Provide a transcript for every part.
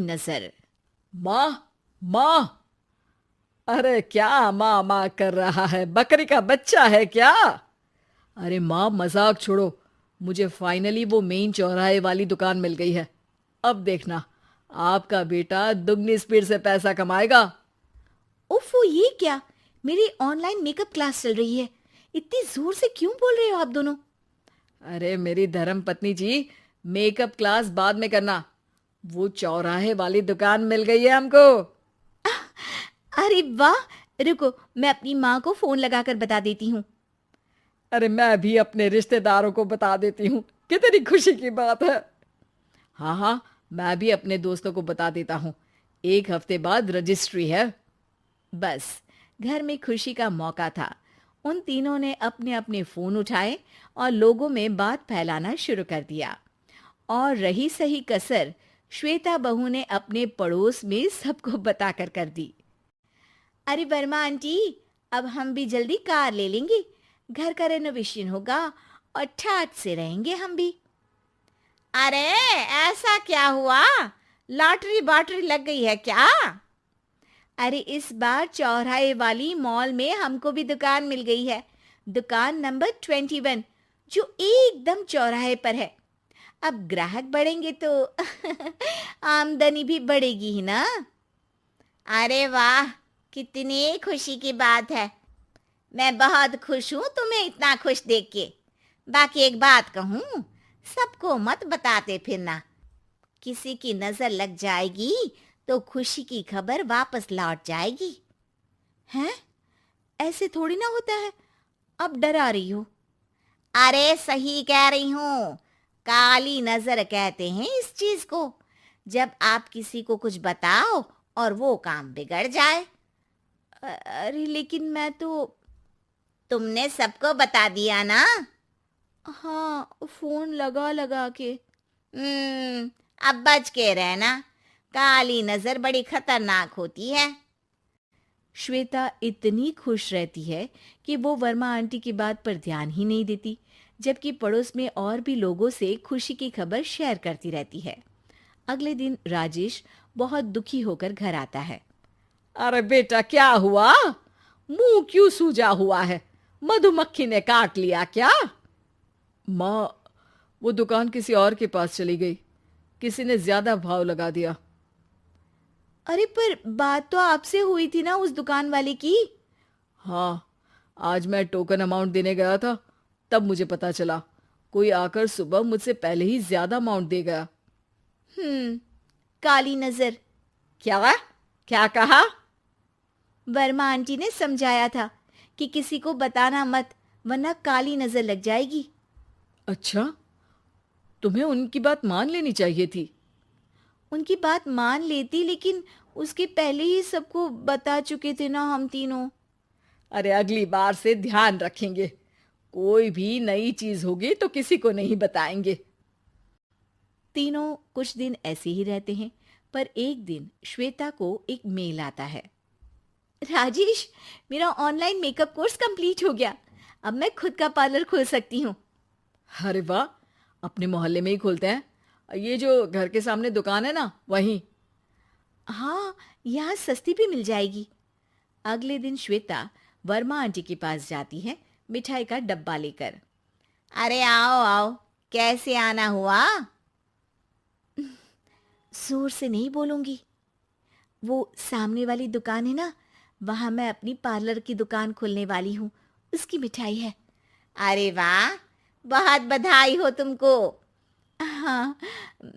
नजर। माँ, माँ। अरे क्या माँ माँ कर रहा है? बकरी का बच्चा है क्या? अरे माँ, मजाक छोड़ो। मुझे फाइनली वो मेन चौराहे वाली दुकान मिल गई है। अब देखना, आपका बेटा दुगनी स्पीड से पैसा कमाएगा। ओफो, ये क्या? मेरी ऑनलाइन मेकअप क्लास चल रही है। इतनी जोर से क्यों बोल रहे हो आप दोनों? अरे मेरी धर्म पत्नी जी, मेकअप क्लास बाद में करना। वो चौराहे वाली दुकान मिल गई है हमको। अरे वाह! रुको, मैं अपनी माँ को फोन लगाकर बता देती हूँ। अरे मैं भी अपने रिश्तेदारों को बता देती हूँ। कितनी खुशी की बात है। हाँ हाँ, मैं भी अपने दोस्तों को बता देता हूँ। 1 हफ्ते बाद रजिस्ट्री है। बस, घर में खुशी का मौका था। उन तीनों ने अपने अपने फोन उठाए और लोगों में बात फैलाना शुरू कर दिया। और रही सही कसर श्वेता बहू ने अपने पड़ोस में सबको बताकर कर दी। अरे वर्मा आंटी, अब हम भी जल्दी कार ले लेंगे। घर का रेनोवेशन होगा और ठाट से रहेंगे हम भी। अरे, ऐसा क्या हुआ? लॉटरी बाटरी लग गई है क्या? अरे, इस बार चौराहे वाली मॉल में हमको भी दुकान मिल गई है। दुकान नंबर 21, जो एकदम चौराहे पर है। अब ग्राहक बढ़ेंगे तो आमदनी भी बढ़ेगी ही ना। अरे वाह, कितनी खुशी की बात है। मैं बहुत खुश हूँ तुम्हें इतना खुश देख के। बाकी एक बात कहूँ, सबको मत बताते फिरना। किसी की नजर लग जाएगी तो खुशी की खबर वापस लौट जाएगी। हैं? ऐसे थोड़ी ना होता है। अब डरा रही हो। अरे सही कह रही हूँ। काली नजर कहते हैं इस चीज को, जब आप किसी को कुछ बताओ और वो काम बिगड़ जाए। अरे लेकिन मैं तो। तुमने सबको बता दिया ना? हाँ, फोन लगा लगा के। अब बच के रहना। काली नजर बड़ी खतरनाक होती है। श्वेता इतनी खुश रहती है कि वो वर्मा आंटी की बात पर ध्यान ही नहीं देती, जबकि पड़ोस में और भी लोगों से खुशी की खबर शेयर करती रहती है। अगले दिन राजेश बहुत दुखी होकर घर आता है। अरे बेटा, क्या हुआ? मुंह क्यों सूजा हुआ है? मधुमक्खी ने काट लिया क्या? माँ, वो दुकान किसी और के पास चली गई। किसी ने ज्यादा भाव लगा दिया। अरे पर बात तो आपसे हुई थी ना उस दुकान वाले की। हाँ, आज मैं टोकन अमाउंट देने गया था, तब मुझे पता चला। कोई आकर सुबह मुझसे पहले ही ज्यादा अमाउंट दे गया। हम्म, काली नजर। क्या? क्या कहा? वर्मा आंटी ने समझाया था कि किसी को बताना मत, वरना काली नजर लग जाएगी। अच्छा, तुम्हें उनकी बात मान लेनी चाहिए थी। उनकी बात मान लेती, लेकिन उसके पहले ही सबको बता चुके थे ना हम तीनों। अरे अगली बार से ध्यान रखेंगे। कोई भी नई चीज होगी तो किसी को नहीं बताएंगे। तीनों कुछ दिन ऐसे ही रहते हैं, पर एक दिन श्वेता को एक मेल आता है। राजेश, मेरा ऑनलाइन मेकअप कोर्स कंप्लीट हो गया। अब मैं खुद का पार्लर खोल सकती हूँ। अरे वाह, अपने मोहल्ले में ही खोलते हैं। ये जो घर के सामने दुकान है ना, वहीं। हाँ, यहाँ सस्ती भी मिल जाएगी। अगले दिन श्वेता वर्मा आंटी के पास जाती है, मिठाई का डब्बा लेकर। अरे आओ आओ, कैसे आना हुआ? जोर से नहीं बोलूंगी। वो सामने वाली दुकान है ना, वहां मैं अपनी पार्लर की दुकान खोलने वाली हूँ। उसकी मिठाई है। अरे वाह, बहुत बधाई हो तुमको। हाँ,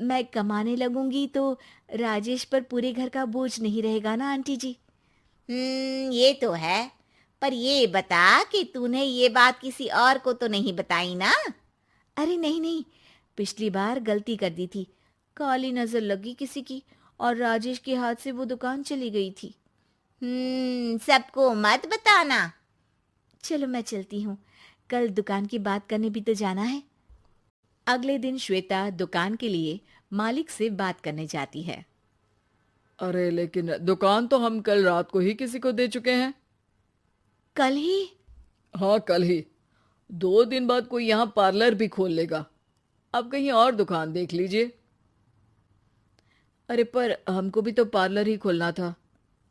मैं कमाने लगूंगी तो राजेश पर पूरे घर का बोझ नहीं रहेगा ना आंटी जी। ये तो है। पर ये बता कि तूने ये बात किसी और को तो नहीं बताई ना? अरे नहीं नहीं, पिछली बार गलती कर दी थी। काली नजर लगी किसी की और राजेश के हाथ से वो दुकान चली गई थी। सबको मत बताना। चलो मैं चलती हूँ, कल दुकान की बात करने भी तो जाना है। अगले दिन श्वेता दुकान के लिए मालिक से बात करने जाती है। अरे लेकिन दुकान तो हम कल रात को ही किसी को दे चुके हैं। कल ही? हाँ, कल ही। 2 दिन बाद कोई यहाँ पार्लर भी खोल लेगा। अब कहीं और दुकान देख लीजिए। अरे पर हमको भी तो पार्लर ही खोलना था।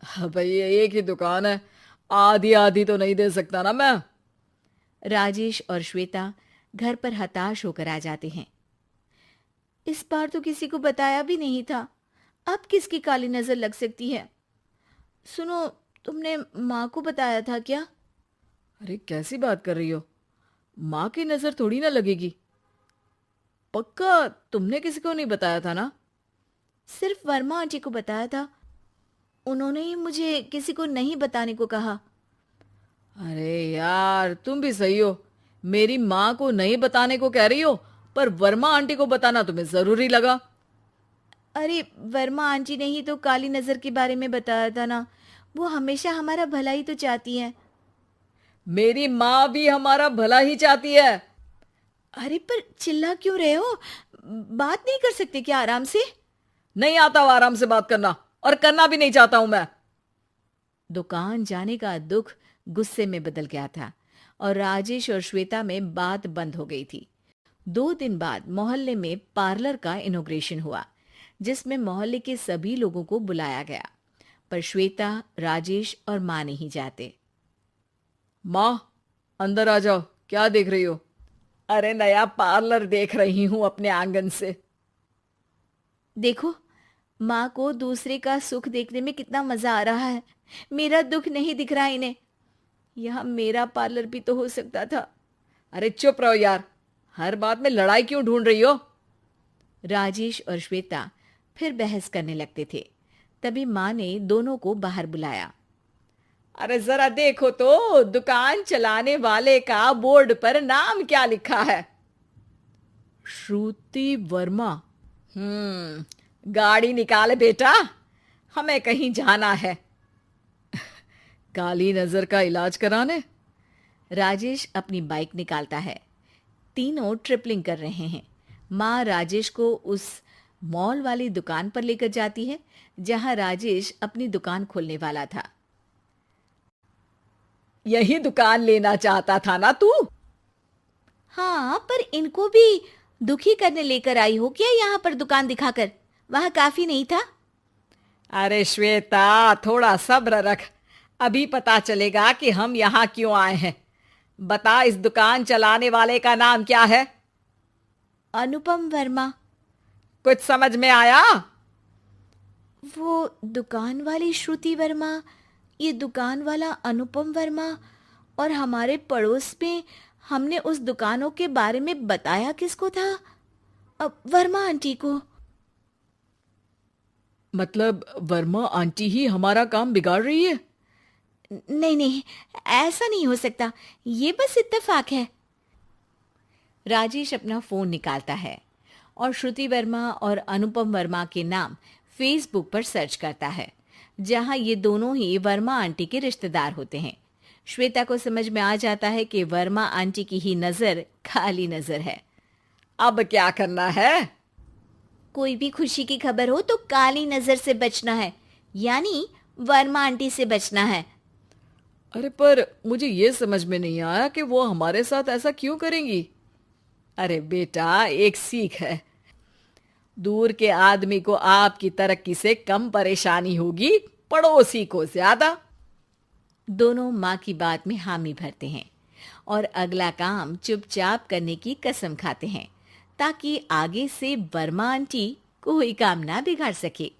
हाँ भाई, ये एक ही दुकान है, आधी आधी तो नहीं दे सकता ना मैं। राजेश और श्वेता घर पर हताश होकर आ जाते हैं। इस बार तो किसी को बताया भी नहीं था, अब किसकी काली नजर लग सकती है। सुनो, तुमने माँ को बताया था क्या? अरे कैसी बात कर रही हो, माँ की नजर थोड़ी ना लगेगी। पक्का तुमने किसी को नहीं बताया था ना? सिर्फ वर्मा आंटी को बताया था, उन्होंने ही मुझे किसी को नहीं बताने को कहा। अरे यार, तुम भी सही हो, मेरी माँ को नहीं बताने को कह रही हो, पर वर्मा आंटी को बताना तुम्हें जरूरी लगा। अरे वर्मा आंटी ने ही तो काली नजर के बारे में बताया था ना, वो हमेशा हमारा भला ही तो चाहती हैं। मेरी माँ भी हमारा भला ही चाहती है। अरे पर चिल्ला क्यों रहे हो? बात नहीं कर सकते क्या आराम से? नहीं आता वो आराम से बात करना, और करना भी नहीं चाहता हूं मैं। दुकान जाने का दुख गुस्से में बदल गया था और राजेश और श्वेता में बात बंद हो गई थी। 2 दिन बाद मोहल्ले में पार्लर का इनॉग्रेशन हुआ, जिसमें मोहल्ले के सभी लोगों को बुलाया गया, पर श्वेता, राजेश और माँ नहीं जाते। माँ, अंदर आ जाओ, क्या देख रही हो? अरे नया पार्लर देख रही हूं अपने आंगन से। देखो, माँ को दूसरे का सुख देखने में कितना मजा आ रहा है, मेरा दुख नहीं दिख रहा इन्हें। यहाँ मेरा पार्लर भी तो हो सकता था। अरे चुप रहो यार, हर बात में लड़ाई क्यों ढूंढ रही हो? राजेश और श्वेता फिर बहस करने लगते थे। तभी माँ ने दोनों को बाहर बुलाया। अरे जरा देखो तो, दुकान चलाने वाले का बोर्ड पर नाम क्या लिखा है? श्रुति वर्मा। गाड़ी निकाल बेटा, हमें कहीं जाना है। काली नजर का इलाज कराने? राजेश अपनी बाइक निकालता है। तीनों ट्रिपलिंग कर रहे हैं। माँ राजेश को उस मॉल वाली दुकान पर लेकर जाती है जहां राजेश अपनी दुकान खोलने वाला था। यही दुकान लेना चाहता था ना तू? हाँ, पर इनको भी दुखी करने लेकर आई हो क्या यहाँ पर दुकान दिखाकर? वहां काफी नहीं था? अरे श्वेता, थोड़ा सब्र रख, अभी पता चलेगा कि हम यहाँ क्यों आए हैं। बता, इस दुकान चलाने वाले का नाम क्या है? अनुपम वर्मा। कुछ समझ में आया? वो दुकान वाली श्रुति वर्मा, ये दुकान वाला अनुपम वर्मा, और हमारे पड़ोस में हमने उस दुकानों के बारे में बताया किसको था? अब वर्मा आंटी को। मतलब वर्मा आंटी ही हमारा काम बिगाड़ रही है? नहीं नहीं, ऐसा नहीं हो सकता, ये बस इत्तेफाक है। राजेश अपना फोन निकालता है और श्रुति वर्मा और अनुपम वर्मा के नाम फेसबुक पर सर्च करता है, जहां ये दोनों ही वर्मा आंटी के रिश्तेदार होते हैं। श्वेता को समझ में आ जाता है कि वर्मा आंटी की ही नजर काली नजर है। अब क्या करना है? कोई भी खुशी की खबर हो तो काली नजर से बचना है, यानी वर्मा आंटी से बचना है। अरे पर मुझे ये समझ में नहीं आया कि वो हमारे साथ ऐसा क्यों करेंगी। अरे बेटा, एक सीख है, दूर के आदमी को आपकी तरक्की से कम परेशानी होगी, पड़ोसी को ज्यादा। दोनों माँ की बात में हामी भरते हैं और अगला काम चुपचाप करने की कसम खाते हैं, ताकि आगे से वर्मा आंटी कोई काम ना बिगाड़ सके।